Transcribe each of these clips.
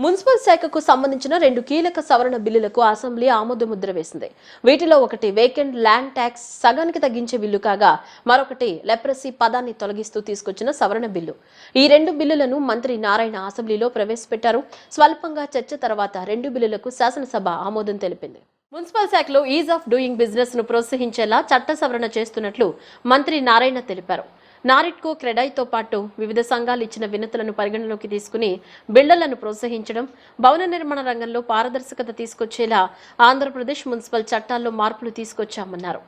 Municipal శాఖకు సంబంధించిన 2 కీలక సవరణ బిల్లులకు అసెంబ్లీ ఆమోదముద్ర వేసింది. వీటిలో ఒకటి వేకెంట్ ల్యాండ్ ట్యాక్స్ సగానికి తగ్గించే బిల్లు కాగా మరొకటి లెప్రసీ పదాన్ని తొలగిస్తూ తీసుకొచ్చిన సవరణ బిల్లు. ఈ 2 బిల్లులను మంత్రి నారాయణ అసెంబ్లీలో ప్రవేశపెట్టారు. స్వల్పంగా చర్చ తర్వాత 2 బిల్లులకు శాసనసభ ఆమోదం తెలిపింది. మున్సిపల్ శాఖలో ఈజ్ ఆఫ్ డూయింగ్ బిజినెస్ ను ప్రోత్సహించేలా చట్ట సవరణ చేస్తున్నట్లు మంత్రి నారాయణ తెలిపారు. నారిట్కో క్రెడైతో పాటు వివిధ సంఘాలు ఇచ్చిన వినతులను పరిగణలోకి తీసుకుని బిల్డర్లను ప్రోత్సహించడం, భవన నిర్మాణ రంగంలో పారదర్శకత తీసుకొచ్చేలా ఆంధ్రప్రదేశ్ మున్సిపల్ చట్టాల్లో మార్పులు తీసుకొచ్చామన్నారు.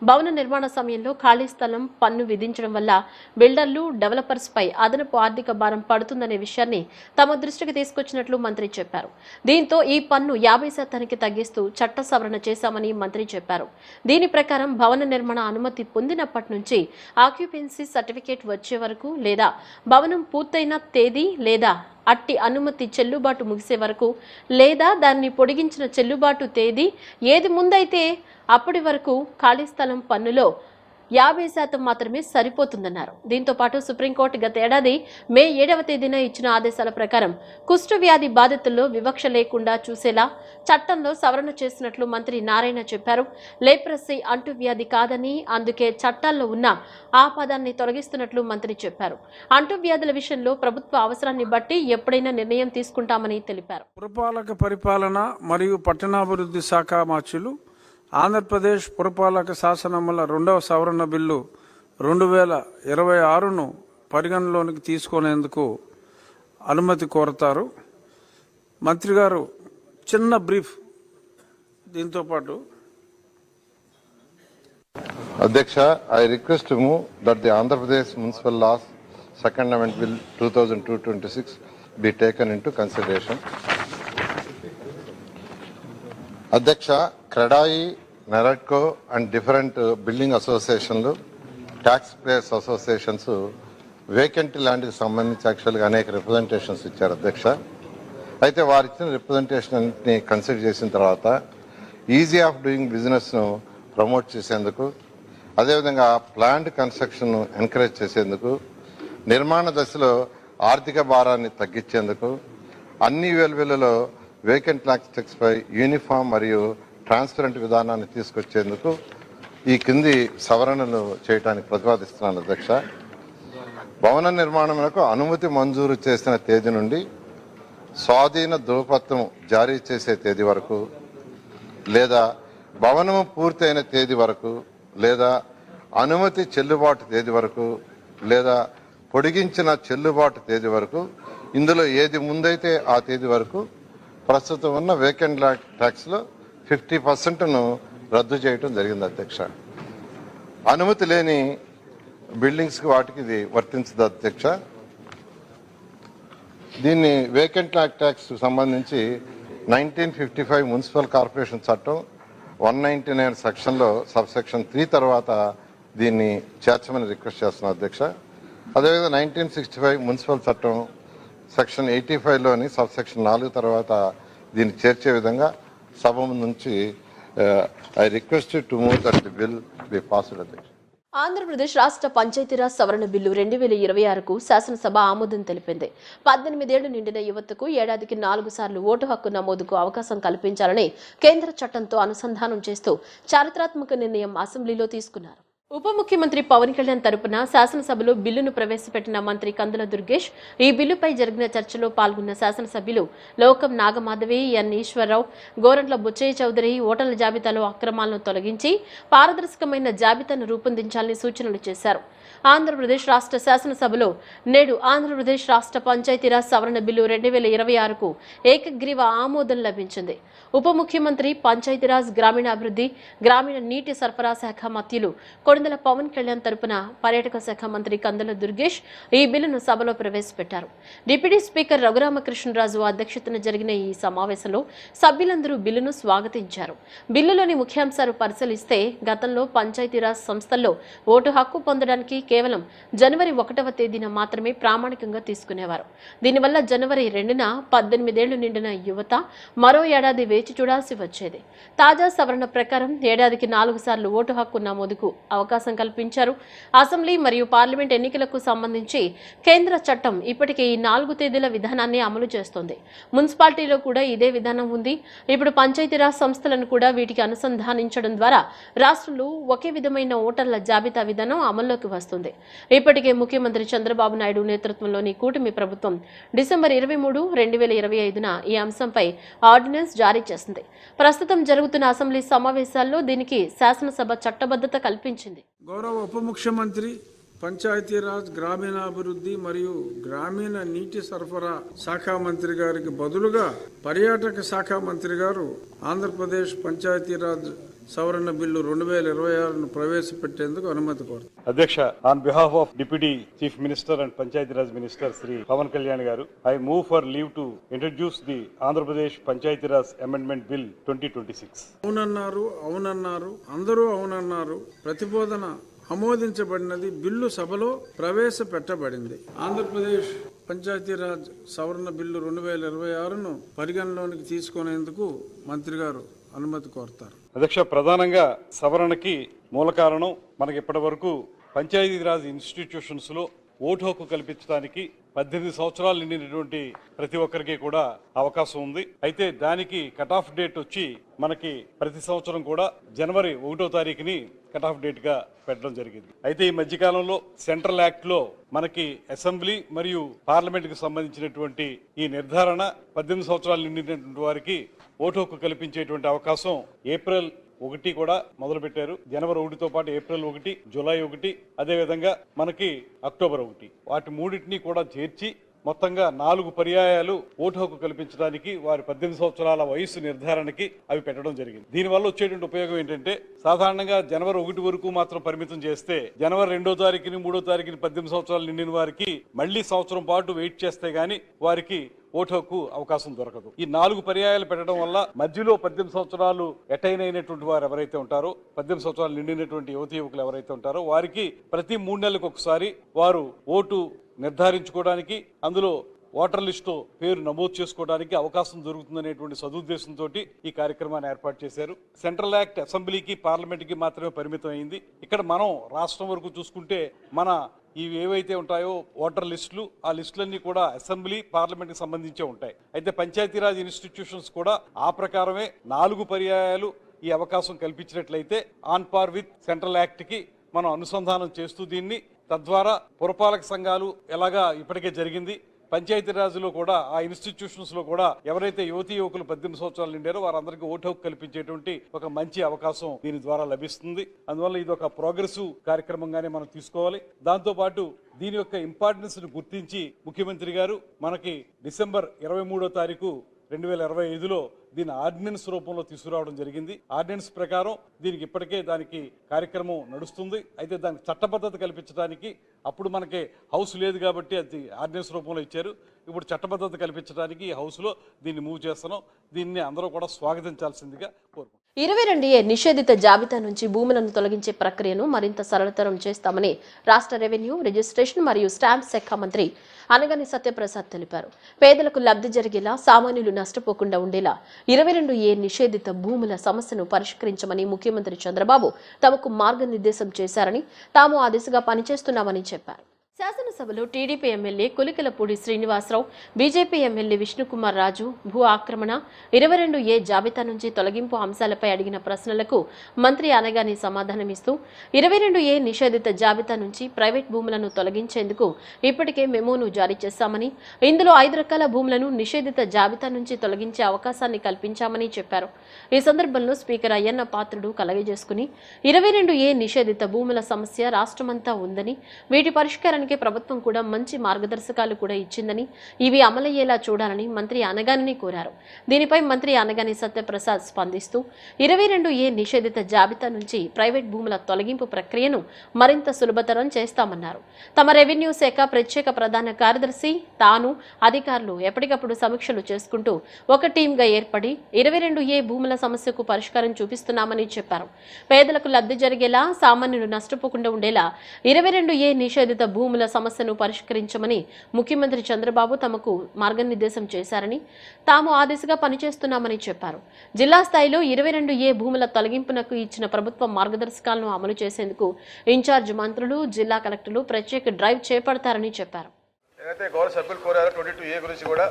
భవన నిర్మాణ సమయంలో ఖాళీ స్థలం పన్ను విధించడం వల్ల బిల్డర్లు, డెవలపర్స్ పై అదనపు ఆర్థిక భారం పడుతుందనే విషయాన్ని తమ దృష్టికి తీసుకొచ్చినట్లు మంత్రి చెప్పారు. దీంతో ఈ పన్ను 50% తగ్గిస్తూ చట్ట సవరణ చేశామని మంత్రి చెప్పారు. దీని ప్రకారం భవన నిర్మాణ అనుమతి పొందినప్పటి నుంచి ఆక్యుపెన్సీ సర్టిఫికేట్ వచ్చే వరకు లేదా భవనం పూర్తయిన తేదీ లేదా అట్టి అనుమతి చెల్లుబాటు ముగిసే వరకు లేదా దాన్ని పొడిగించిన చెల్లుబాటు తేదీ ఏది ముందైతే అప్పటి వరకు ఖాళీ స్థలం పన్నులో 50% మాత్రమే సరిపోతుందన్నారు. దీంతో పాటు సుప్రీంకోర్టు గత ఏడాది మే 7వ తేదీన ఇచ్చిన ఆదేశాల ప్రకారం కుష్ఠ వ్యాధి బాధితుల్లో వివక్ష లేకుండా చూసేలా చట్టంలో సవరణ చేసినట్లు మంత్రి నారాయణ చెప్పారు. లేప్రసీ అంటువ్యాధి కాదని అందుకే చట్టాల్లో ఉన్న ఆ పదాన్ని తొలగిస్తున్నట్లు మంత్రి చెప్పారు. అంటువ్యాధుల విషయంలో ప్రభుత్వ అవసరాన్ని బట్టి ఎప్పుడైనా నిర్ణయం తీసుకుంటామని తెలిపారు. పురపాలక పరిపాలన మరియు పట్టణాభివృద్ధి శాఖ మార్చులు ఆంధ్రప్రదేశ్ పురపాలక శాసనముల 2వ సవరణ బిల్లు 2026ను పరిగణలోనికి తీసుకునేందుకు అనుమతి కోరతారు. మంత్రి గారు చిన్న బ్రీఫ్ దీంతో పాటు. అధ్యక్ష, I request to move that the Andhra Pradesh Municipal Laws Second Amendment Bill 2002-26 be taken into consideration. అధ్యక్ష, CREDAI, NAREDCO and different building అసోసియేషన్లు, ట్యాక్స్ పేయర్స్ అసోసియేషన్స్ వేకెంట్ ల్యాండ్కి సంబంధించి యాక్చువల్గా అనేక రిప్రజెంటేషన్స్ ఇచ్చారు అధ్యక్ష. అయితే వారు ఇచ్చిన రిప్రజెంటేషన్ అన్నింటినీ కన్సిడర్ చేసిన తర్వాత ఈజీ ఆఫ్ డూయింగ్ బిజినెస్ను ప్రమోట్ చేసేందుకు, అదేవిధంగా ప్లాంట్ కన్స్ట్రక్షన్ ఎంకరేజ్ చేసేందుకు, నిర్మాణ దశలో ఆర్థిక భారాన్ని తగ్గించేందుకు, అన్ని వేలువేలలో వేకెంట్ ల్యాండ్ ట్యాక్స్ పై యూనిఫామ్ మరియు ట్రాన్స్పరెంట్ విధానాన్ని తీసుకొచ్చేందుకు ఈ కింది సవరణలు చేయడానికి ప్రతిపాదిస్తున్నాను అధ్యక్ష. భవన నిర్మాణములకు అనుమతి మంజూరు చేసిన తేదీ నుండి స్వాధీన ధృవపత్రం జారీ చేసే తేదీ వరకు లేదా భవనము పూర్తయిన తేదీ వరకు లేదా అనుమతి చెల్లుబాటు తేదీ వరకు లేదా పొడిగించిన చెల్లుబాటు తేదీ వరకు ఇందులో ఏది ముందైతే ఆ తేదీ వరకు ప్రస్తుతం ఉన్న వేకెంట్ ల్యాండ్ ట్యాక్స్లో 50%ను రద్దు చేయడం జరిగింది అధ్యక్ష. అనుమతి లేని బిల్డింగ్స్కి వాటికి ఇది వర్తించదు అధ్యక్ష. దీన్ని వేకెంట్ ల్యాండ్ ట్యాక్స్ సంబంధించి 1955 మున్సిపల్ కార్పొరేషన్ చట్టం 199 సెక్షన్లో సబ్సెక్షన్ 3 తర్వాత దీన్ని చేర్చమని రిక్వెస్ట్ చేస్తున్నాను అధ్యక్ష. అదేవిధంగా 1965 మున్సిపల్ చట్టం సెక్షన్ 85లోని సబ్సెక్షన్ 4 తర్వాత దీన్ని చేర్చే విధంగా సభ నుంచి I request to move that the bill be passed అధ్యక్ష. ఆంధ్రప్రదేశ్ రాష్ట్ర పంచాయతీరాజ్ సవరణ బిల్లు 2026కు శాసనసభ ఆమోదం తెలిపింది. 18 ఏళ్లు నిండిన యువతకు ఏడాదికి 4 సార్లు ఓటు హక్కు నమోదుకు అవకాశం కల్పించాలని కేంద్ర చట్టంతో అనుసంధానం చేస్తూ చారిత్రాత్మక నిర్ణయం అసెంబ్లీలో తీసుకున్నారు. ఉప ముఖ్యమంత్రి పవన్ కళ్యాణ్ తరపున శాసనసభలో బిల్లును ప్రవేశపెట్టిన మంత్రి కందుల దుర్గేష్ ఈ బిల్లుపై జరిగిన చర్చలో పాల్గొన్న శాసనసభ్యులు లోకం నాగమాధవి, ఎన్ ఈశ్వరరావు, గోరంట్ల బుచ్చయ్య చౌదరి ఓటర్ల జాబితాలో అక్రమాలను తొలగించి పారదర్శకమైన జాబితాను రూపొందించాలని సూచనలు చేశారు. ఆంధ్రప్రదేశ్ రాష్ట్ర శాసనసభలో నేడు ఆంధ్రప్రదేశ్ రాష్ట్ర పంచాయతీరాజ్ సవరణ బిల్లు 2026కు ఏకగ్రీవ ఆమోదం లభించింది. ఉప ముఖ్యమంత్రి, పంచాయతీరాజ్, గ్రామీణాభివృద్ధి, గ్రామీణ నీటి సరఫరా శాఖ మంత్రులు కొణిదెల పవన్ కళ్యాణ్ తరపున పర్యాటక శాఖ మంత్రి కందుల దుర్గేష్ ఈ బిల్లును సభలో ప్రవేశపెట్టారు. డిప్యూటీ స్పీకర్ రఘురామకృష్ణరాజు అధ్యక్షతన జరిగిన ఈ సమావేశంలో సభ్యులందరూ బిల్లును స్వాగతించారు. బిల్లులోని ముఖ్యాంశాలు పరిశీలిస్తే గతంలో పంచాయతీరాజ్ సంస్థల్లో ఓటు హక్కు పొందడానికి కేవలం జనవరి 1వ తేదీన మాత్రమే ప్రామాణికంగా తీసుకునేవారు. దీనివల్ల జనవరి 2న 18 ఏళ్లు నిండిన యువత మరో ఏడాది వేచి చూడాల్సి వచ్చేది. తాజా సవరణ ప్రకారం ఏడాదికి 4 సార్లు ఓటు హక్కు నమోదుకు అవకాశం అవకాశం కల్పించారు. అసెంబ్లీ మరియు పార్లమెంట్ ఎన్నికలకు సంబంధించి కేంద్ర చట్టం ఇప్పటికే ఈ 4 తేదీల విధానాన్ని అమలు చేస్తోంది. మున్సిపాలిటీలో కూడా ఇదే విధానం ఉంది. ఇప్పుడు పంచాయతీరాజ్ సంస్థలను కూడా వీటికి అనుసంధానించడం ద్వారా రాష్ట్రంలో ఒకే విధమైన ఓటర్ల జాబితా విధానం అమల్లోకి వస్తుంది. ఇప్పటికే ముఖ్యమంత్రి చంద్రబాబు నాయుడు నేతృత్వంలోని కూటమి ప్రభుత్వం డిసెంబర్ 23, 2025న ఈ అంశంపై ఆర్డినెన్స్ జారీ చేసింది. ప్రస్తుతం జరుగుతున్న అసెంబ్లీ సమావేశాల్లో దీనికి శాసనసభ చట్టబద్ధత కల్పించింది. గౌరవ ఉప ముఖ్యమంత్రి పంచాయతీరాజ్, గ్రామీణాభివృద్ధి మరియు గ్రామీణ నీటి సరఫరా శాఖ మంత్రి గారికి బదులుగా పర్యాటక శాఖ మంత్రి గారు ఆంధ్రప్రదేశ్ పంచాయతీరాజ్ సవరణ బిల్లు 2026ను ప్రవేశపెట్టేందుకు అనుమతి కోరుతారు. అధ్యక్ష, on behalf of deputy chief minister and Panchayati Raj minister Shri Pawan Kalyan గారు, I move for leave to introduce the Andhra Pradesh Panchayati Raj amendment bill 2026. అవునన్నారు, అందరూ అవునన్నారు. ప్రతిపాదన ఆమోదించబడినది. బిల్లు సభలో ప్రవేశపెట్టబడింది. ఆంధ్రప్రదేశ్ పంచాయతీరాజ్ సవరణ బిల్లు 2026ను పరిగణలోనికి తీసుకునేందుకు మంత్రి గారు అనుమతి కోరుతారు. అధ్యక్ష, ప్రధానంగా సవరణకి మూల కారణం మనకి ఇప్పటి వరకు పంచాయతీరాజ్ ఇన్స్టిట్యూషన్స్ లో ఓటు హక్కు కల్పించడానికి 18 సంవత్సరాలు నిండినటువంటి ప్రతి ఒక్కరికి కూడా అవకాశం ఉంది. అయితే దానికి కట్ ఆఫ్ డేట్ వచ్చి మనకి ప్రతి సంవత్సరం కూడా జనవరి 1వ తారీఖుని కట్ ఆఫ్ డేట్ గా పెట్టడం జరిగింది. అయితే ఈ మధ్యకాలంలో సెంట్రల్ యాక్ట్ లో మనకి అసెంబ్లీ మరియు పార్లమెంట్ కి సంబంధించినటువంటి ఈ నిర్ధారణ 18 సంవత్సరాలు నిండినటువంటి వారికి ఓటు హక్కు కల్పించేటువంటి అవకాశం ఏప్రిల్ 1 కూడా మొదలు పెట్టారు. జనవరి 1తో పాటు ఏప్రిల్ 1, జూలై 1, అదేవిధంగా మనకి అక్టోబర్ 1, వాటి మూడింటిని కూడా చేర్చి మొత్తంగా 4 పర్యాయాలు ఓటు హక్కు కల్పించడానికి వారి 18 సంవత్సరాల వయసు నిర్ధారణకి అవి పెట్టడం జరిగింది. దీనివల్ల వచ్చేటువంటి ఉపయోగం ఏంటంటే, సాధారణంగా జనవరి 1 వరకు మాత్రం పరిమితం చేస్తే జనవరి 2వ తారీఖుని 3వ తారీఖుని 18 సంవత్సరాలు నిండిన వారికి మళ్లీ సంవత్సరం పాటు వెయిట్ చేస్తే గానీ వారికి ఓటు హక్కు అవకాశం దొరకదు. ఈ 4 పర్యాయాలు పెట్టడం వల్ల మధ్యలో 18 సంవత్సరాలు అటైన్ అయినటువంటి వారు ఎవరైతే ఉంటారో, 18 సంవత్సరాలు నిండినటువంటి యువతీ యువకులు ఎవరైతే ఉంటారో వారికి ప్రతి 3 నెలలకు ఒకసారి వారు ఓటు నిర్ధారించుకోవడానికి, అందులో ఓటర్ లిస్టు పేరు నమోదు చేసుకోవడానికి అవకాశం దొరుకుతుందనేటువంటి సదుద్దేశంతో ఈ కార్యక్రమాన్ని ఏర్పాటు చేశారు. సెంట్రల్ యాక్ట్ అసెంబ్లీకి, పార్లమెంట్కి మాత్రమే పరిమితం అయింది. ఇక్కడ మనం రాష్ట్రం వరకు చూసుకుంటే మన ఇవి ఏవైతే ఉంటాయో ఓటర్ లిస్టులు, ఆ లిస్టులన్నీ కూడా అసెంబ్లీ, పార్లమెంట్కి సంబంధించే ఉంటాయి. అయితే పంచాయతీరాజ్ ఇన్స్టిట్యూషన్స్ కూడా ఆ ప్రకారమే 4 పర్యాయాలు ఈ అవకాశం కల్పించినట్లయితే ఆన్ పార్ విత్ సెంట్రల్ యాక్ట్కి మనం అనుసంధానం చేస్తూ దీన్ని, తద్వారా పురపాలక సంఘాలు ఎలాగా ఇప్పటికే జరిగింది, పంచాయతీరాజ్లో కూడా ఆ ఇన్స్టిట్యూషన్స్ లో కూడా ఎవరైతే యువతీ యువకులు 18 సంవత్సరాలు నిండారో వారందరికీ ఓటు హక్కు కల్పించేటువంటి ఒక మంచి అవకాశం దీని ద్వారా లభిస్తుంది. అందువల్ల ఇది ఒక ప్రోగ్రెసివ్ కార్యక్రమంగానే మనం తీసుకోవాలి. దాంతో పాటు దీని యొక్క ఇంపార్టెన్స్ ను గుర్తించి ముఖ్యమంత్రి గారు మనకి డిసెంబర్ 23వ తారీఖు 2025లో దీని ఆర్డినెన్స్ రూపంలో తీసుకురావడం జరిగింది. ఆర్డినెన్స్ ప్రకారం దీనికి ఇప్పటికే దానికి కార్యక్రమం నడుస్తుంది. అయితే దానికి చట్టబద్ధత కల్పించడానికి అప్పుడు మనకి హౌస్ లేదు కాబట్టి అది ఆర్డినెన్స్ రూపంలో ఇచ్చారు. ఇప్పుడు చట్టబద్ధత కల్పించడానికి ఈ హౌస్లో దీన్ని మూవ్ చేస్తున్నాం. దీన్ని అందరూ కూడా స్వాగతించాల్సిందిగా కోరుకుంటున్నాం. 22A నిషేధిత జాబితా నుంచి భూములను తొలగించే ప్రక్రియను మరింత సరళతరం చేస్తామని రాష్ట్ర రెవెన్యూ, రిజిస్ట్రేషన్ మరియు స్టాంప్ శాఖ మంత్రి అనగాని సత్యప్రసాద్ తెలిపారు. పేదలకు లబ్ధి జరిగేలా, సామాన్యులు నష్టపోకుండా ఉండేలా 22A నిషేధిత భూముల సమస్యను పరిష్కరించమని ముఖ్యమంత్రి చంద్రబాబు తమకు మార్గనిర్దేశం చేశారని, తాము ఆ దిశగా పనిచేస్తున్నామని చెప్పారు. శాసనసభలో TDP MLA Kulikalapudi Srinivasa Rao, BJP MLA Vishnu Kumar Raju భూ ఆక్రమణ, 22A జాబితా నుంచి తొలగింపు అంశాలపై అడిగిన ప్రశ్నలకు మంత్రి అనగాని సమాధానమిస్తూ 22A నిషేధిత జాబితా నుంచి ప్రైవేట్ భూములను తొలగించేందుకు ఇప్పటికే మెమోను జారీ చేశామని, ఇందులో 5 రకాల భూములను నిషేధిత జాబితా నుంచి తొలగించే అవకాశాన్ని కల్పించామని చెప్పారు. ఈ సందర్భంలో స్పీకర్ అయ్యన్న పాత్రుడు కలగజేసుకుని 22A నిషేధిత భూముల సమస్య రాష్ట్రమంతా ఉందని, వీటి పరిష్కారానికి ప్రభుత్వం కూడా మంచి మార్గదర్శకాలు కూడా ఇచ్చిందని, ఇవి అమలయ్యేలా చూడాలని మంత్రి అనగానిని కోరారు. దీనిపై మంత్రి అనగాని సత్యప్రసాద్ స్పందిస్తూ 22A నిషేధిత జాబితా నుంచి ప్రైవేట్ భూముల తొలగింపు ప్రక్రియను మరింత సులభతరం చేస్తామన్నారు. తమ రెవెన్యూ శాఖ ప్రత్యేక ప్రధాన కార్యదర్శి, తాను, అధికారులు ఎప్పటికప్పుడు సమీక్షలు చేసుకుంటూ ఒక టీంగా ఏర్పడి 22A భూముల సమస్యకు పరిష్కారం చూపిస్తున్నామని చెప్పారు. పేదలకు లబ్ధి జరిగేలా, సామాన్యులు నష్టపోకుండా ఉండేలా 22A నిషేధిత భూముల భూముల సమస్యను పరిష్కరించమని ముఖ్యమంత్రి చంద్రబాబు తమకు మార్గనిర్దేశం చేశారని తాము ఆ దిశగా పనిచేస్తున్నామని చెప్పారు. జిల్లా స్థాయిలో 22A భూముల తొలగింపునకు ఇచ్చిన ప్రభుత్వ మార్గదర్శకాలను అమలు చేసేందుకు ఇన్ఛార్జ్ మంత్రులు, జిల్లా కలెక్టర్లు ప్రత్యేక డ్రైవ్ చేపడతారని చెప్పారు. ఏదైతే గౌరవ సభ్యులు కోరారో 22A గురించి కూడా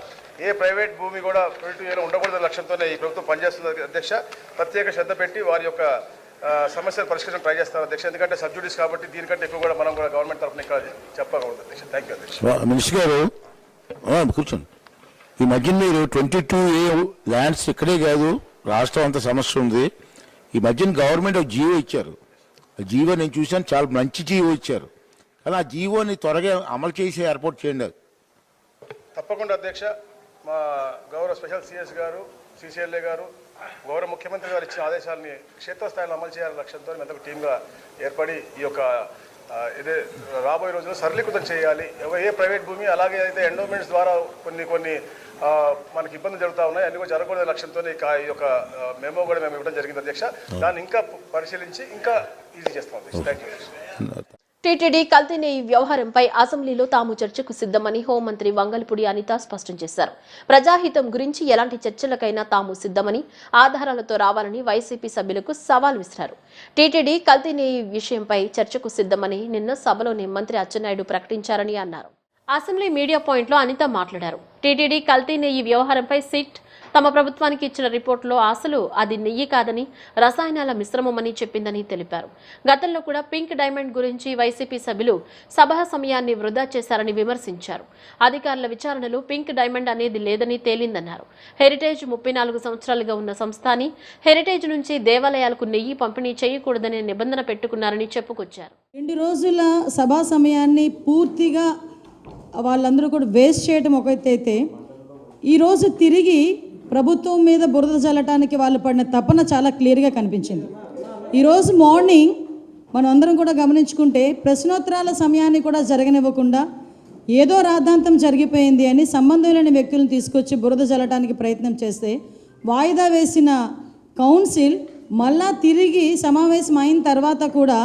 ఏ ప్రైవేట్ భూమి కూడా 22Aలో ఉండకూడదనే లక్ష్యంతోనే ఈ ప్రభుత్వం పనిచేస్తుంది అధ్యక్ష. ప్రత్యేక శ్రద్ధ పెట్టి వారి యొక్క సమస్యలు పరిష్కరించడం ట్రై చేస్తారు అధ్యక్ష. ఎందుకంటే సబ్సిడీస్ కాబట్టి దీనికంటే ఎక్కువ కూడా మనం కూడా గవర్నమెంట్ తరఫున ఇక్కడ చెప్పకూడదు అధ్యక్ష. థ్యాంక్ యూ అధ్యక్ష. మినిస్టర్ గారు కూర్చోండి. ఈ మధ్య మీరు 22A ల్యాండ్స్ ఇక్కడే కాదు రాష్ట్రం అంత సమస్య ఉంది. ఈ మధ్యన గవర్నమెంట్ ఒక జీవో ఇచ్చారు. ఆ జీవో నేను చూశాను, చాలా మంచి జీవో ఇచ్చారు. కానీ ఆ జీవోని త్వరగా అమలు చేసి ఏర్పాటు చేయండి. తప్పకుండా అధ్యక్ష. మా గౌరవ స్పెషల్ సిఎస్ గారు, CCLA గారు, గౌరవ ముఖ్యమంత్రి గారు ఇచ్చిన ఆదేశాలని క్షేత్రస్థాయిలో అమలు చేయాలనే లక్ష్యంతో మేము ఒక టీమ్గా ఏర్పడి ఈ యొక్క ఇదే రాబోయే రోజుల్లో సరళీకృతం చేయాలి. ఏ ప్రైవేట్ భూమి అలాగే అయితే ఎండోమెంట్స్ ద్వారా కొన్ని మనకి ఇబ్బందులు జరుగుతూ ఉన్నాయి, అన్ని కూడా జరగకూడదు లక్ష్యంతో ఈ యొక్క మెమో కూడా మేము ఇవ్వడం జరిగింది అధ్యక్ష. దాన్ని ఇంకా పరిశీలించి ఇంకా ఈజీ చేస్తాం అధ్యక్ష. Thank you. టీటీడీ కల్తీ నెయ్యి వ్యవహారంపై అసెంబ్లీలో తాము చర్చకు సిద్ధమని హోంమంత్రి వంగల్పూడి అనిత స్పష్టం చేశారు. ప్రజాహితం గురించి ఎలాంటి చర్చలకైనా తాము సిద్ధమని, ఆధారాలతో రావాలని వైసీపీ సభ్యులకు సవాల్ విసిరారు. టీటీడీ కల్తీ నెయ్యి విషయంపై చర్చకు సిద్ధమని నిన్న సభలోనే మంత్రి అచ్చెన్నాయుడు ప్రకటించారని అన్నారు. అసెంబ్లీ మీడియా పాయింట్లో అనిత మాట్లాడారు. టీటీడీ కల్తీ నెయ్యి వ్యవహారంపై సిట్ తమ ప్రభుత్వానికి ఇచ్చిన రిపోర్టులో అసలు అది నెయ్యి కాదని రసాయనాల మిశ్రమమని చెప్పిందని తెలిపారు. గతంలో కూడా పింక్ డైమండ్ గురించి వైసీపీ సభ్యులు సభా సమయాన్ని వృధా చేశారని విమర్శించారు. అధికారుల విచారణలో పింక్ డైమండ్ అనేది లేదని తేలిందన్నారు. హెరిటేజ్ 34 సంవత్సరాలుగా ఉన్న సంస్థ అని, హెరిటేజ్ నుంచి దేవాలయాలకు నెయ్యి పంపిణీ చేయకూడదనే నిబంధన పెట్టుకున్నారని చెప్పుకొచ్చారు. 2 రోజుల సభా సమయాన్ని పూర్తిగా వాళ్ళందరూ కూడా వేస్ట్ చేయడం ఒకటైతే, ఈరోజు తిరిగి ప్రభుత్వం మీద బురద చల్లటానికి వాళ్ళు పడిన తపన చాలా క్లియర్గా కనిపించింది. ఈరోజు మార్నింగ్ మనం అందరం కూడా గమనించుకుంటే ప్రశ్నోత్తరాల సమయాన్ని కూడా జరగనివ్వకుండా ఏదో రాద్ధాంతం జరిగిపోయింది అని సంబంధం లేని వ్యక్తులను తీసుకొచ్చి బురద చల్లటానికి ప్రయత్నం చేస్తే, వాయిదా వేసిన కౌన్సిల్ మళ్ళా తిరిగి సమావేశం అయిన తర్వాత కూడా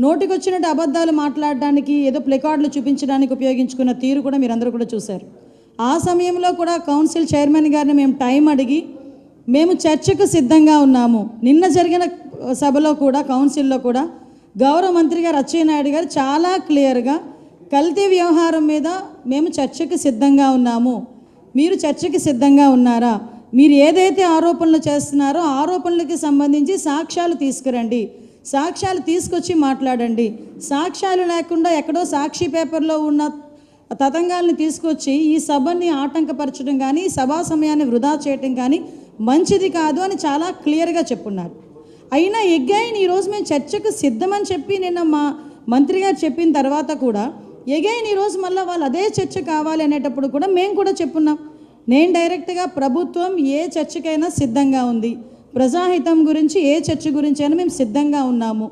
నోటికొచ్చినట్టు అబద్ధాలు మాట్లాడడానికి, ఏదో ప్లెకార్డులు చూపించడానికి ఉపయోగించుకున్న తీరు కూడా మీరందరూ కూడా చూశారు. ఆ సమయంలో కూడా కౌన్సిల్ చైర్మన్ గారిని మేము టైం అడిగి మేము చర్చకు సిద్ధంగా ఉన్నాము. నిన్న జరిగిన సభలో కూడా కౌన్సిల్లో కూడా గౌరవ మంత్రి గారు అచ్చెన్నాయుడు గారు చాలా క్లియర్గా కల్తీ వ్యవహారం మీద మేము చర్చకు సిద్ధంగా ఉన్నాము, మీరు చర్చకి సిద్ధంగా ఉన్నారా, మీరు ఏదైతే ఆరోపణలు చేస్తున్నారో ఆరోపణలకి సంబంధించి సాక్ష్యాలు తీసుకురండి, సాక్ష్యాలు తీసుకొచ్చి మాట్లాడండి. సాక్ష్యాలు లేకుండా ఎక్కడో సాక్షి పేపర్లో ఉన్న తతంగాల్ని తీసుకొచ్చి ఈ సభని ఆటంకపరచడం కానీ, సభా సమయాన్ని వృధా చేయటం కానీ మంచిది కాదు అని చాలా క్లియర్గా చెప్పున్నారు. అయినా ఎగైన్ ఈరోజు మేము చర్చకు సిద్ధమని చెప్పి నిన్న మా మంత్రి గారు చెప్పిన తర్వాత కూడా ఎగైన్ ఈరోజు మళ్ళీ వాళ్ళు అదే చర్చ కావాలి అనేటప్పుడు కూడా మేము కూడా చెప్పున్నాం. నేను డైరెక్ట్గా ప్రభుత్వం ఏ చర్చకైనా సిద్ధంగా ఉంది, ప్రజాహితం గురించి ఏ చర్చ గురించి అయినా మేము సిద్ధంగా ఉన్నాము,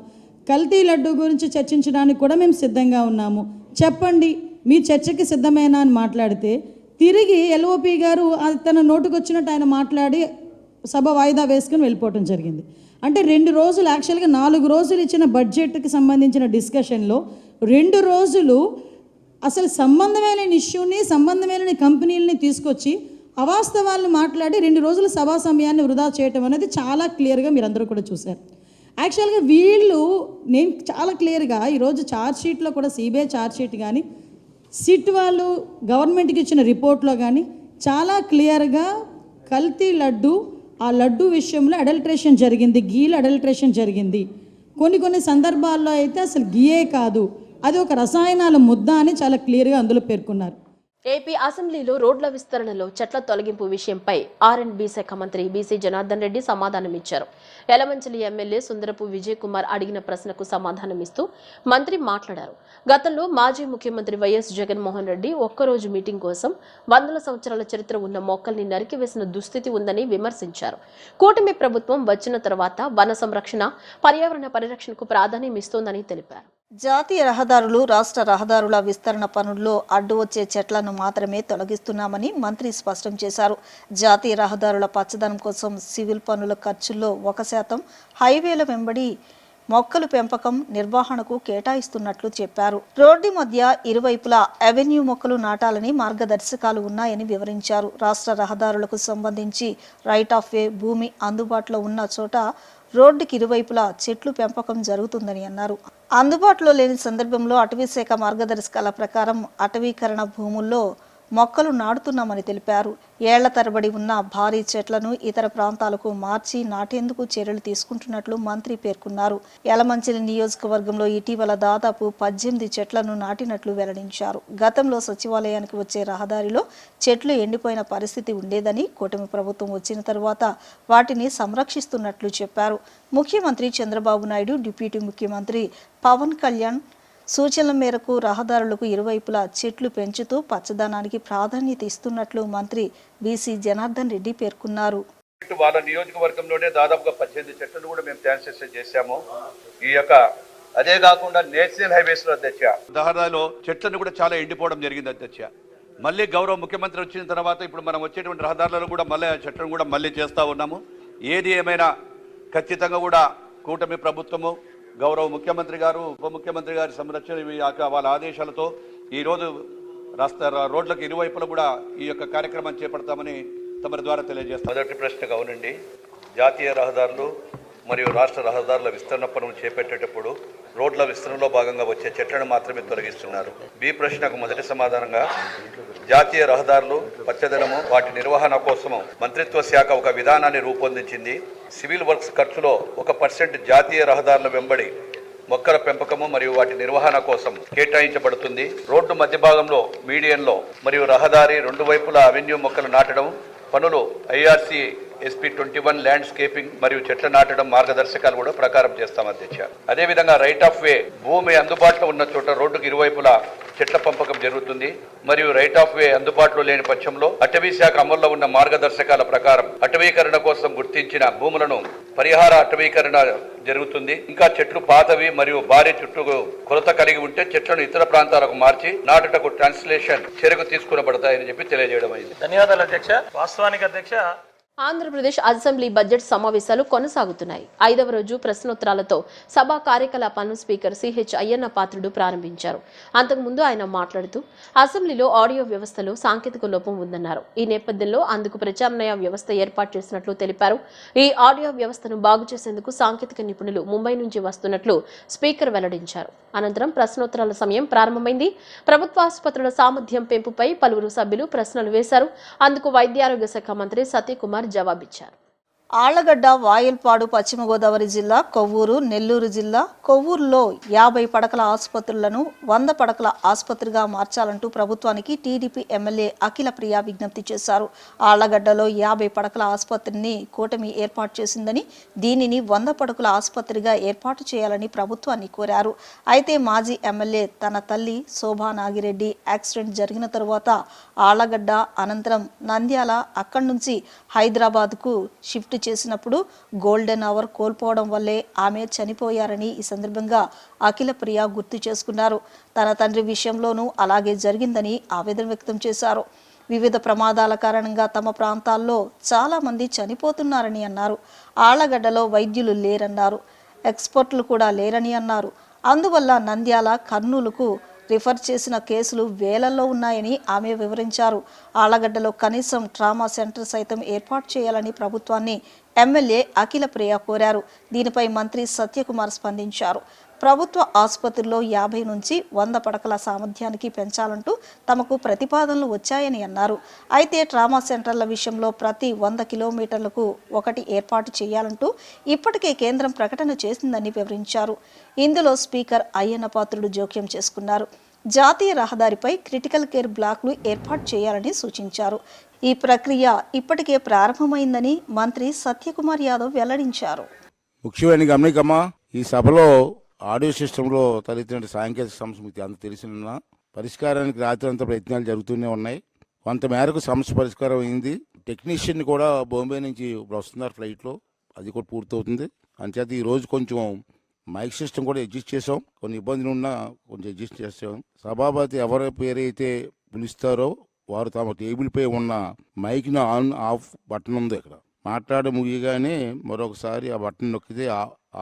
కల్తీ లడ్డు గురించి చర్చించడానికి కూడా మేము సిద్ధంగా ఉన్నాము, చెప్పండి మీ చర్చకి సిద్ధమేనా అని మాట్లాడితే తిరిగి LOP గారు తన నోటుకొచ్చినట్టు ఆయన మాట్లాడి సభ వాయిదా వేసుకుని వెళ్ళిపోవటం జరిగింది. అంటే 2 రోజులు, యాక్చువల్గా 4 రోజులు ఇచ్చిన బడ్జెట్కి సంబంధించిన డిస్కషన్లో 2 రోజులు అసలు సంబంధమైన ఇష్యూని, సంబంధమైన కంపెనీలని తీసుకొచ్చి అవాస్తవాలను మాట్లాడి 2 రోజుల సభా సమయాన్ని వృధా చేయటం అనేది చాలా క్లియర్గా మీరందరూ కూడా చూశారు. యాక్చువల్గా వీళ్ళు, నేను చాలా క్లియర్గా ఈరోజు ఛార్జ్షీట్లో కూడా CBI ఛార్జ్షీట్ కానీ, సిట్ వాళ్ళు గవర్నమెంట్కి ఇచ్చిన రిపోర్ట్లో కానీ చాలా క్లియర్గా కల్తీ లడ్డు, ఆ లడ్డు విషయంలో అడల్ట్రేషన్ జరిగింది, గీల అడల్ట్రేషన్ జరిగింది. కొన్ని సందర్భాల్లో అయితే అసలు గీయే కాదు, అది ఒక రసాయనాల ముద్ద అని చాలా క్లియర్గా అందులో పేర్కొన్నారు. ఏపీ అసెంబ్లీలో రోడ్ల విస్తరణలో చెట్ల తొలగింపు విషయంపై R&B శాఖ మంత్రి బీసీ జనార్దన్ రెడ్డి సమాధానమిచ్చారు. యలమంచిలి ఎమ్మెల్యే సుందరపు విజయ్ కుమార్ అడిగిన ప్రశ్నకు సమాధానమిస్తూ మంత్రి మాట్లాడారు. గతంలో మాజీ ముఖ్యమంత్రి వైఎస్ జగన్మోహన్ రెడ్డి ఒక్కరోజు మీటింగ్ కోసం 100 సంవత్సరాల చరిత్ర ఉన్న మొక్కల్ని నరికివేసిన దుస్థితి ఉందని విమర్శించారు. కూటమి ప్రభుత్వం వచ్చిన తర్వాత వన సంరక్షణ, పర్యావరణ పరిరక్షణకు ప్రాధాన్యం ఇస్తోందని తెలిపారు. జాతీయ రహదారులు, రాష్ట్ర రహదారుల విస్తరణ పనుల్లో అడ్డు వచ్చే చెట్లను మాత్రమే తొలగిస్తున్నామని మంత్రి స్పష్టం చేశారు. జాతీయ రహదారుల పచ్చదనం కోసం సివిల్ పనుల ఖర్చుల్లో 1%, హైవేల వెంబడి మొక్కలు పెంపకం నిర్వహణకు కేటాయిస్తున్నట్లు చెప్పారు. రోడ్డు మధ్య ఇరువైపులా అవెన్యూ మొక్కలు నాటాలని మార్గదర్శకాలు ఉన్నాయని వివరించారు. రాష్ట్ర రహదారులకు సంబంధించి రైట్ ఆఫ్ వే భూమి అందుబాటులో ఉన్న చోట రోడ్డుకి ఇరువైపులా చెట్లు పెంపకం జరుగుతుందని అన్నారు. అందుబాటులో లేని సందర్భంలో అటవీశాఖ మార్గదర్శకాల ప్రకారం అటవీకరణ భూముల్లో మొక్కలు నాటుతున్నామని తెలిపారు. ఏళ్ల తరబడి ఉన్న భారీ చెట్లను ఇతర ప్రాంతాలకు మార్చి నాటేందుకు చర్యలు తీసుకుంటున్నట్లు మంత్రి పేర్కొన్నారు. యలమంచిలి నియోజకవర్గంలో ఇటీవల దాదాపు 18 చెట్లను నాటినట్లు వెల్లడించారు. గతంలో సచివాలయానికి వచ్చే రహదారిలో చెట్లు ఎండిపోయిన పరిస్థితి ఉండేదని, కూటమి ప్రభుత్వం వచ్చిన తర్వాత వాటిని సంరక్షిస్తున్నట్లు చెప్పారు. ముఖ్యమంత్రి చంద్రబాబు నాయుడు, డిప్యూటీ ముఖ్యమంత్రి పవన్ కళ్యాణ్ సూచనల మేరకు రహదారులకు ఇరువైపులా చెట్లు పెంచుతూ పచ్చదనానికి ప్రాధాన్యత ఇస్తున్నట్లు మంత్రి బీసీ జనార్దన్ రెడ్డి పేర్కొన్నారు. వాళ్ళ నియోజకవర్గంలోనే దాదాపుగా 18 చెట్లను కూడా మేము శాంక్షన్ చేశాము. ఈ యొక్క అదే కాకుండా నేషనల్ హైవేస్ లో అధ్యక్ష రహదారిలో చెట్లను కూడా చాలా ఎండిపోవడం జరిగింది అధ్యక్ష. మళ్ళీ గౌరవ ముఖ్యమంత్రి వచ్చిన తర్వాత ఇప్పుడు మనం వచ్చేటువంటి రహదారులను కూడా మళ్ళీ చెట్లను కూడా మళ్ళీ చేస్తూ ఉన్నాము. ఏది ఏమైనా ఖచ్చితంగా కూడా కూటమి ప్రభుత్వము, గౌరవ ముఖ్యమంత్రి గారు, ఉప ముఖ్యమంత్రి గారి సంరక్షణ వాళ్ళ ఆదేశాలతో ఈరోజు రోడ్లకు ఇరువైపులా కూడా ఈ యొక్క కార్యక్రమాన్ని చేపడతామని తమరి ద్వారా తెలియజేస్తాం. మొదటి ప్రశ్నగా అవునండి, జాతీయ రహదారులు మరియు రాష్ట్ర రహదారుల విస్తరణ పనులు చేపట్టేటప్పుడు రోడ్ల విస్తరణలో భాగంగా వచ్చే చెట్లను మాత్రమే తొలగిస్తున్నారు. బి ప్రశ్నకు మొదటి సమాధానంగా జాతీయ రహదారులు పచ్చదనము వాటి నిర్వహణ కోసము మంత్రిత్వ శాఖ ఒక విధానాన్ని రూపొందించింది. సివిల్ వర్క్స్ ఖర్చులో 1% జాతీయ రహదారుల వెంబడి మొక్కల పెంపకము మరియు వాటి నిర్వహణ కోసం కేటాయించబడుతుంది. రోడ్డు మధ్య భాగంలో మీడియన్లో మరియు రహదారి రెండు వైపులా అవెన్యూ మొక్కలు నాటడం పనులు ఐఆర్సీ ఎస్పీ 21 ల్యాండ్స్కేపింగ్ మరియు చెట్ల నాటడం మార్గదర్శకాలు కూడా ప్రకారం చేస్తాం అధ్యక్ష. అదేవిధంగా రైట్ ఆఫ్ వే భూమి అందుబాటులో ఉన్న చోట రోడ్డుకు ఇరువైపులా చెట్ల పెంపకం జరుగుతుంది. మరియు రైట్ ఆఫ్ వే అందుబాటులో లేని పక్షంలో అటవీ శాఖ అమల్లో ఉన్న మార్గదర్శకాల ప్రకారం అటవీకరణ కోసం గుర్తించిన భూములను పరిహార అటవీకరణ జరుగుతుంది. ఇంకా చెట్లు పాతవి మరియు భారీ చుట్టూ కొలత కలిగి ఉంటే చెట్లను ఇతర ప్రాంతాలకు మార్చి నాటుటకు ట్రాన్స్లేషన్ చర్యకు తీసుకునబడతాయని చెప్పి తెలియజేయడం అయింది. ధన్యవాదాలు అధ్యక్ష. వాస్తవానికి అధ్యక్ష ఆంధ్రప్రదేశ్ అసెంబ్లీ బడ్జెట్ సమావేశాలు కొనసాగుతున్నాయి. 5వ రోజు ప్రశ్నోత్తరాలతో సభా కార్యకలాపాలను స్పీకర్ సిహెచ్ అయ్యన్న పాత్రుడు ప్రారంభించారు. అంతకుముందు ఆయన మాట్లాడుతూ అసెంబ్లీలో ఆడియో వ్యవస్థలో సాంకేతిక లోపం ఉందన్నారు. ఈ నేపథ్యంలో అందుకు ప్రత్యామ్నాయ వ్యవస్థ ఏర్పాటు చేసినట్లు తెలిపారు. ఈ ఆడియో వ్యవస్థను బాగు చేసేందుకు సాంకేతిక నిపుణులు ముంబై నుంచి వస్తున్నట్లు స్పీకర్ వెల్లడించారు. అనంతరం ప్రశ్నోత్తరాల సమయం ప్రారంభమైంది. ప్రభుత్వ ఆసుపత్రుల సామర్థ్యం పెంపుపై పలువురు సభ్యులు ప్రశ్నలు వేశారు. అందుకు వైద్యారోగ్య శాఖ మంత్రి సత్యకుమార్ జవాబిచ్చారు. ఆళ్లగడ్డ, వాయల్పాడు, పశ్చిమ గోదావరి జిల్లా, కొవ్వూరు, నెల్లూరు జిల్లా. కొవ్వూరులో 50 పడకల ఆసుపత్రులను 100 పడకల ఆసుపత్రిగా మార్చాలంటూ ప్రభుత్వానికి టీడీపీ ఎమ్మెల్యే అఖిల ప్రియ విజ్ఞప్తి చేశారు. ఆళ్లగడ్డలో 50 పడకల ఆసుపత్రిని కూటమి ఏర్పాటు చేసిందని, దీనిని 100 పడకల ఆసుపత్రిగా ఏర్పాటు చేయాలని ప్రభుత్వాన్ని కోరారు. అయితే మాజీ ఎమ్మెల్యే తన తల్లి శోభా నాగిరెడ్డి యాక్సిడెంట్ జరిగిన తరువాత ఆళ్లగడ్డ అనంతరం నంద్యాల, అక్కడి నుంచి హైదరాబాద్కు షిఫ్ట్ చేసినప్పుడు గోల్డెన్ అవర్ కోల్పోవడం వల్లే ఆమె చనిపోయారని ఈ సందర్భంగా అఖిల ప్రియ గుర్తు చేసుకున్నారు. తన తండ్రి విషయంలోనూ అలాగే జరిగిందని ఆవేదన వ్యక్తం చేశారు. వివిధ ప్రమాదాల కారణంగా తమ ప్రాంతాల్లో చాలా మంది చనిపోతున్నారని అన్నారు. ఆళ్లగడ్డలో వైద్యులు లేరన్నారు. ఎక్స్పర్ట్లు కూడా లేరని అన్నారు. అందువల్ల నంద్యాల, కర్నూలుకు రిఫర్ చేసిన కేసులు వేలల్లో ఉన్నాయని ఆమె వివరించారు. ఆళ్లగడ్డలో కనీసం ట్రామా సెంటర్ సైతం ఏర్పాటు చేయాలని ప్రభుత్వాన్ని ఎమ్మెల్యే అఖిల ప్రియ కోరారు. దీనిపై మంత్రి సత్యకుమార్ స్పందించారు. ప్రభుత్వ ఆసుపత్రుల్లో 50 నుంచి 100 పడకల సామర్థ్యానికి పెంచాలంటూ తమకు ప్రతిపాదనలు వచ్చాయని అన్నారు. అయితే ట్రామా సెంటర్ల విషయంలో ప్రతి 100 కిలోమీటర్లకు ఒకటి ఏర్పాటు చేయాలంటూ ఇప్పటికే కేంద్రం ప్రకటన చేసిందని వివరించారు. ఇందులో స్పీకర్ అయ్యన్న పాత్రుడు జోక్యం చేసుకున్నారు. జాతీయ రహదారిపై క్రిటికల్ కేర్ బ్లాక్లు ఏర్పాటు చేయాలని సూచించారు. ఈ ప్రక్రియ ఇప్పటికే ప్రారంభమైందని మంత్రి సత్యకుమార్ యాదవ్ వెల్లడించారు. ముఖ్యమైన గమనికమ్మా, ఈ సభలో ఆడియో సిస్టంలో తలెత్తిన సాంకేతిక సమస్య మీకు అంత తెలిసిన పరిష్కారానికి రాత్రంతా ప్రయత్నాలు జరుగుతూనే ఉన్నాయి. కొంత మేరకు సమస్య పరిష్కారం అయింది. టెక్నీషియన్ కూడా బాంబే నుంచి ఇప్పుడు వస్తున్నారు ఫ్లైట్లో, అది కూడా పూర్తవుతుంది. అంచేత ఈరోజు కొంచెం మైక్ సిస్టమ్ కూడా అడ్జస్ట్ చేసాం. కొన్ని ఇబ్బందులు ఉన్నా కొంచెం అడ్జస్ట్ చేసాం. సభాపతి ఎవరి పేరైతే పిలుస్తారో వారు తమ టేబుల్పై ఉన్న మైక్ను ఆన్ ఆఫ్ బటన్ ఉంది. ఇక్కడ మాట్లాడ ముగియగానే మరొకసారి ఆ బటన్ నొక్కితే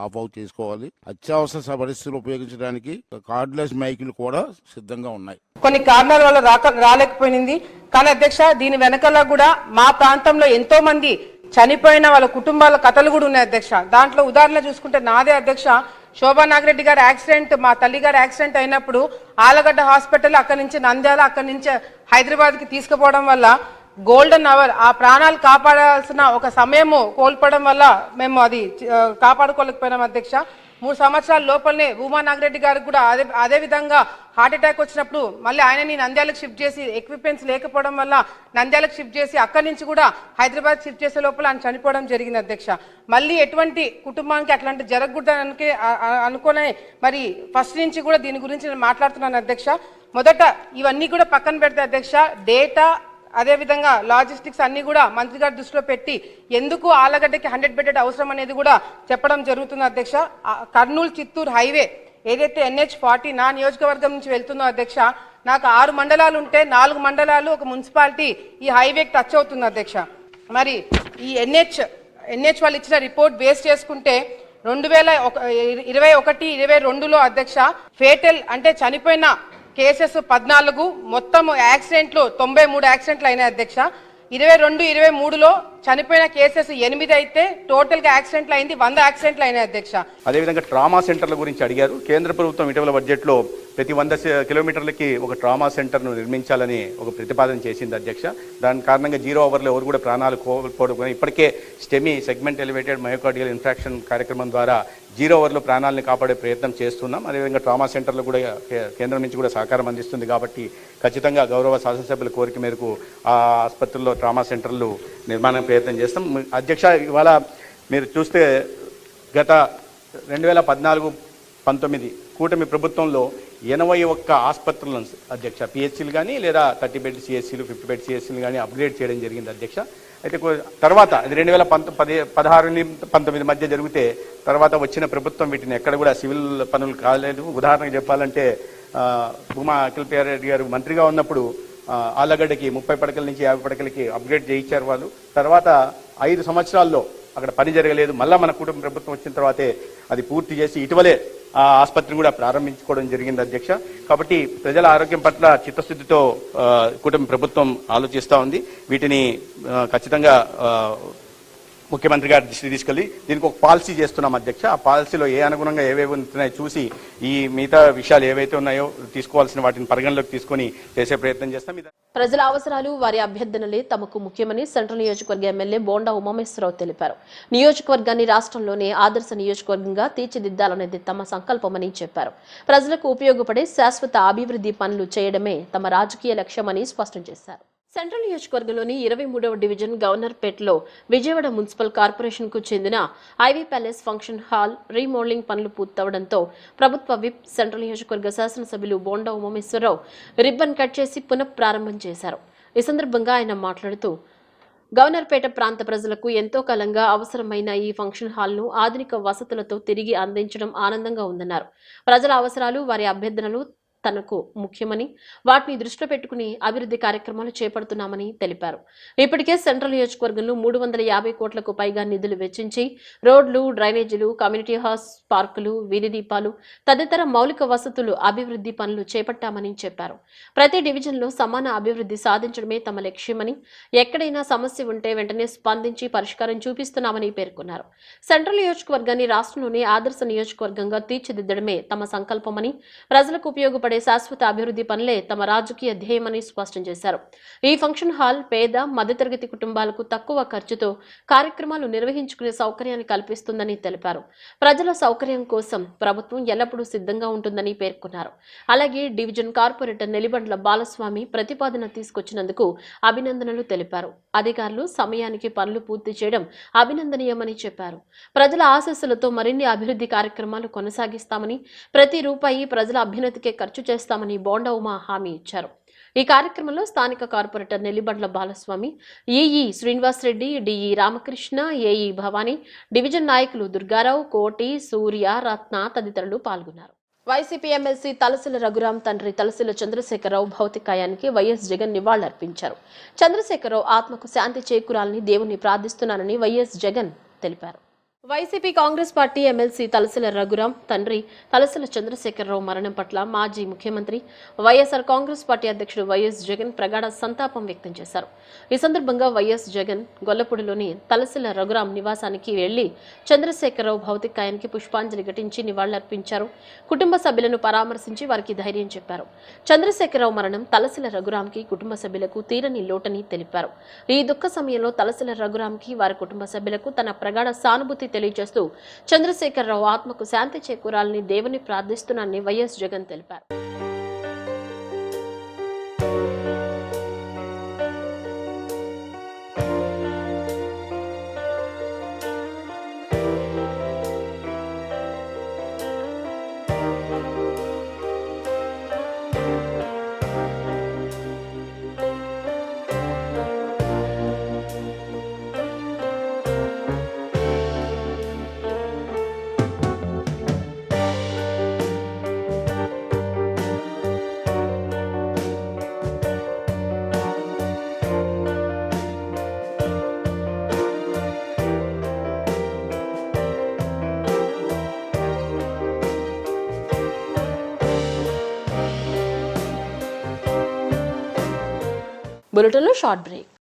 ఆఫ్ అవుట్ చేసుకోవాలి. అత్యవసర పరిస్థితులు ఉపయోగించడానికి కార్డ్లెస్ మైకులు కూడా సిద్ధంగా ఉన్నాయి. కొన్ని కారణాల వల్ల రాలేకపోయింది. కానీ అధ్యక్ష, దీని వెనకాల కూడా మా ప్రాంతంలో ఎంతో మంది చనిపోయిన వాళ్ళ కుటుంబాల కథలు కూడా ఉన్నాయి అధ్యక్ష. దాంట్లో ఉదాహరణ చూసుకుంటే నాదే అధ్యక్ష. శోభా నాగిరెడ్డి గారి యాక్సిడెంట్, మా తల్లి గారి యాక్సిడెంట్ అయినప్పుడు ఆలగడ్డ హాస్పిటల్, అక్కడి నుంచి నంద్యాల, అక్కడి నుంచి హైదరాబాద్కి తీసుకుపోవడం వల్ల గోల్డెన్ అవర్, ఆ ప్రాణాలు కాపాడాల్సిన ఒక సమయము కోల్పోవడం వల్ల మేము అది కాపాడుకోలేకపోయినాం అధ్యక్ష. 3 సంవత్సరాల లోపలనే ఉమా నాగిరెడ్డి గారికి కూడా అదే విధంగా హార్ట్ అటాక్ వచ్చినప్పుడు మళ్ళీ ఆయనని నంద్యాలకు షిఫ్ట్ చేసి, ఎక్విప్మెంట్స్ లేకపోవడం వల్ల నంద్యాలకు షిఫ్ట్ చేసి అక్కడి నుంచి కూడా హైదరాబాద్ షిఫ్ట్ చేసే లోపల ఆయన చనిపోవడం జరిగింది అధ్యక్ష. మళ్ళీ ఎటువంటి కుటుంబానికి అట్లాంటి జరగకూడదని అనుకునే మరి ఫస్ట్ నుంచి కూడా దీని గురించి నేను మాట్లాడుతున్నాను అధ్యక్ష. మొదట ఇవన్నీ కూడా పక్కన పెడితే అధ్యక్ష, డేటా అదేవిధంగా లాజిస్టిక్స్ అన్ని కూడా మంత్రి గారి దృష్టిలో పెట్టి ఎందుకు ఆలగడ్డకి 100 బెడెడ్ అవసరం అనేది కూడా చెప్పడం జరుగుతుంది అధ్యక్ష. కర్నూలు చిత్తూరు హైవే ఏదైతే NH40 నా నియోజకవర్గం నుంచి వెళ్తుందో అధ్యక్ష, నాకు 6 మండలాలు ఉంటే 4 మండలాలు ఒక మున్సిపాలిటీ ఈ హైవేకి టచ్ అవుతుంది అధ్యక్ష. మరి ఈ NH వాళ్ళు ఇచ్చిన రిపోర్ట్ బేస్ చేసుకుంటే 2021-22లో అధ్యక్ష ఫేటల్ అంటే చనిపోయిన కేసెస్ 14, మొత్తం యాక్సిడెంట్లు 93 యాక్సిడెంట్లు అయినాయి అధ్యక్ష. 22-23లో చనిపోయిన కేసెస్ 8 అయితే టోటల్ గా యాక్సిడెంట్లు అయింది 100 యాక్సిడెంట్లు అయినాయి అధ్యక్ష. అదేవిధంగా ట్రామా సెంటర్ల గురించి అడిగారు. కేంద్ర ప్రభుత్వం ఇటీవల బడ్జెట్లో ప్రతి 100 కిలోమీటర్లకి ఒక ట్రామా సెంటర్ను నిర్మించాలని ఒక ప్రతిపాదన చేసింది అధ్యక్ష. దాని కారణంగా 0 అవర్లో ఎవరు కూడా ప్రాణాలు కోల్పోవడం, ఇప్పటికే STEMI segment elevated myocardial infarction కార్యక్రమం ద్వారా 0 అవర్లో ప్రాణాలను కాపాడే ప్రయత్నం చేస్తున్నాం. అదేవిధంగా ట్రామా సెంటర్లు కూడా కేంద్రం నుంచి కూడా సహకారం అందిస్తుంది కాబట్టి ఖచ్చితంగా గౌరవ శాసనసభ్యుల కోరిక మేరకు ఆ ఆసుపత్రుల్లో ట్రామా సెంటర్లు నిర్మాణం ప్రయత్నం చేస్తాం అధ్యక్ష. ఇవాళ మీరు చూస్తే గత 2014-19 కూటమి ప్రభుత్వంలో 81 ఆసుపత్రులను అధ్యక్ష, పిహెచ్సీలు కానీ లేదా 30 బెడ్ సిఎస్సీలు 50 బెడ్ సిఎస్సీలు కానీ అప్గ్రేడ్ చేయడం జరిగింది అధ్యక్ష. అయితే తర్వాత అది 2016-19 మధ్య జరిగితే తర్వాత వచ్చిన ప్రభుత్వం వీటిని ఎక్కడ కూడా సివిల్ పనులు కాలేదు. ఉదాహరణకు చెప్పాలంటే భూమా అఖిలప్రియారెడ్డి గారు మంత్రిగా ఉన్నప్పుడు ఆలగడ్డకి 30 పడకల నుంచి 50 పడకలకి అప్గ్రేడ్ చేయించారు వాళ్ళు. తర్వాత 5 సంవత్సరాల్లో అక్కడ పని జరగలేదు. మళ్ళీ మన కుటుంబ ప్రభుత్వం వచ్చిన తర్వాతే అది పూర్తి చేసి ఇటీవలే ఆ ఆసుపత్రిని కూడా ప్రారంభించుకోవడం జరిగింది అధ్యక్ష. కాబట్టి ప్రజల ఆరోగ్యం పట్ల చిత్తశుద్ధితో కుటుంబ ప్రభుత్వం ఆలోచిస్తూ ఉంది. వీటిని ఖచ్చితంగా ముఖ్యమంత్రి గారి దృష్టికి తీసుకెళ్లి దీనికి ఒక పాలసీ చేస్తున్నాం అధ్యక్ష. ఆ పాలసీలో ఏ అనుగుణంగా ఏవేవి ఉంటున్నాయో చూసి ఈ మిగతా విషయాలు ఏవైతే ఉన్నాయో తీసుకోవాల్సిన వాటిని పరిగణలోకి తీసుకొని చేసే ప్రయత్నం చేస్తాం. ప్రజల అవసరాలు, వారి అభ్యర్థనలే తమకు ముఖ్యమని సెంట్రల్ నియోజకవర్గ ఎమ్మెల్యే బోండా ఉమామేశ్వరరావు తెలిపారు. నియోజకవర్గాన్ని రాష్ట్రంలోనే ఆదర్శ నియోజకవర్గంగా తీర్చిదిద్దాలనేది తమ సంకల్పమని చెప్పారు. ప్రజలకు ఉపయోగపడే శాశ్వత అభివృద్ధి పనులు చేయడమే తమ రాజకీయ లక్ష్యమని స్పష్టం చేశారు. సెంట్రల్ నియోజకవర్గంలోని 23వ డివిజన్ గవర్నర్పేటలో విజయవాడ మున్సిపల్ కార్పొరేషన్ కు చెందిన ivy palace function hall remodelling పనులు పూర్తవడంతో ప్రభుత్వ విప్ సెంట్రల్ నియోజకవర్గ శాసనసభ్యులు బోండా ఉమామేశ్వరరావు రిబ్బన్ కట్ చేసి పునఃప్రారంభం చేశారు. ఈ సందర్భంగా ఆయన మాట్లాడుతూ గవర్నర్పేట ప్రాంత ప్రజలకు ఎంతో కాలంగా అవసరమైన ఈ ఫంక్షన్ హాల్ను ఆధునిక వసతులతో తిరిగి అందించడం ఆనందంగా ఉందన్నారు. ప్రజల అవసరాలు, వారి అభ్యర్థనలు తనకు ముఖ్యమని, వాటిని దృష్టిలో పెట్టుకుని అభివృద్ధి కార్యక్రమాలు చేపడుతున్నామని తెలిపారు. ఇప్పటికే సెంట్రల్ నియోజకవర్గంలో 350 కోట్లకు పైగా నిధులు వెచ్చించి రోడ్లు, డ్రైనేజీలు, కమ్యూనిటీ హాల్స్, పార్కులు, వీధి దీపాలు తదితర మౌలిక వసతులు అభివృద్ధి పనులు చేపట్టామని చెప్పారు. ప్రతి డివిజన్లో సమాన అభివృద్ధి సాధించడమే తమ లక్ష్యమని, ఎక్కడైనా సమస్య ఉంటే వెంటనే స్పందించి పరిష్కారం చూపిస్తున్నామని పేర్కొన్నారు. సెంట్రల్ నియోజకవర్గాన్ని రాష్ట్రంలోనే ఆదర్శ నియోజకవర్గంగా తీర్చిదిద్దడమే తమ సంకల్పమని, ప్రజలకు ఉపయోగపడే శాశ్వత అభివృద్ధి పనులే తమ రాజకీయ ధ్యేయమని స్పష్టం చేశారు. ఈ ఫంక్షన్ హాల్ పేద, మధ్యతరగతి కుటుంబాలకు తక్కువ ఖర్చుతో కార్యక్రమాలు నిర్వహించుకునే సౌకర్యాన్ని కల్పిస్తుందని తెలిపారు. ప్రజల సౌకర్యం కోసం ప్రభుత్వం ఎల్లప్పుడూ సిద్ధంగా ఉంటుందని పేర్కొన్నారు. అలాగే డివిజన్ కార్పొరేటర్ నెలిబండ్ల బాలస్వామి ప్రతిపాదన తీసుకొచ్చినందుకు అభినందనలు తెలిపారు. అధికారులు సమయానికి పనులు పూర్తి చేయడం అభినందనీయమని చెప్పారు. ప్రజల ఆశీస్సులతో మరిన్ని అభివృద్ధి కార్యక్రమాలు కొనసాగిస్తామని, ప్రతి రూపాయి ప్రజల అభ్యున్నతికే ఖర్చు చేస్తామని బోండా ఉమా హామీ ఇచ్చారు. ఈ కార్యక్రమంలో స్థానిక corporator Nellibandla Balaswamy, EE Srinivas Reddy, DE Ramakrishna, AE Bhavani, division నాయకులు దుర్గారావు, కోటి, సూర్య, రత్న తదితరులు పాల్గొన్నారు. వైసీపీ ఎమ్మెల్సీ తలసిల రఘురాం తండ్రి తలసిల చంద్రశేఖరరావు భౌతికాయానికి వైఎస్ జగన్ నివాళులర్పించారు. చంద్రశేఖరరావు ఆత్మకు శాంతి చేకూరాలని దేవుణ్ణి ప్రార్థిస్తున్నానని వైఎస్ జగన్ తెలిపారు. YCP Congress party MLC Talasila Raghuram తండ్రి తలసిల చంద్రశేఖరరావు మరణం పట్ల మాజీ ముఖ్యమంత్రి వైఎస్ఆర్ కాంగ్రెస్ పార్టీ అధ్యక్షుడు వైఎస్ జగన్ ప్రగాఢ సంతాపం వ్యక్తం చేశారు. ఈ సందర్భంగా వైఎస్ జగన్ గొల్లపూడిలోని తలసిల రఘురాం నివాసానికి వెళ్లి చంద్రశేఖరరావు భౌతికాయానికి పుష్పాంజలి ఘటించి నివాళులర్పించారు. కుటుంబ సభ్యులను పరామర్శించి వారికి ధైర్యం చెప్పారు. చంద్రశేఖరరావు మరణం తలసిల రఘురాంకి కుటుంబ సభ్యులకు తీరని లోటని తెలిపారు. ఈ దుఃఖ సమయంలో తలసిల రఘురాంకి వారి కుటుంబ సభ్యులకు తన ప్రగాఢ సానుభూతి తెలియజేస్తూ చంద్రశేఖరరావు ఆత్మకు శాంతి చేకూరాలని దేవుని ప్రార్థిస్తున్నానని వైఎస్ జగన్ తెలిపారు. బులెటిన్లో షార్ట్ బ్రేక్.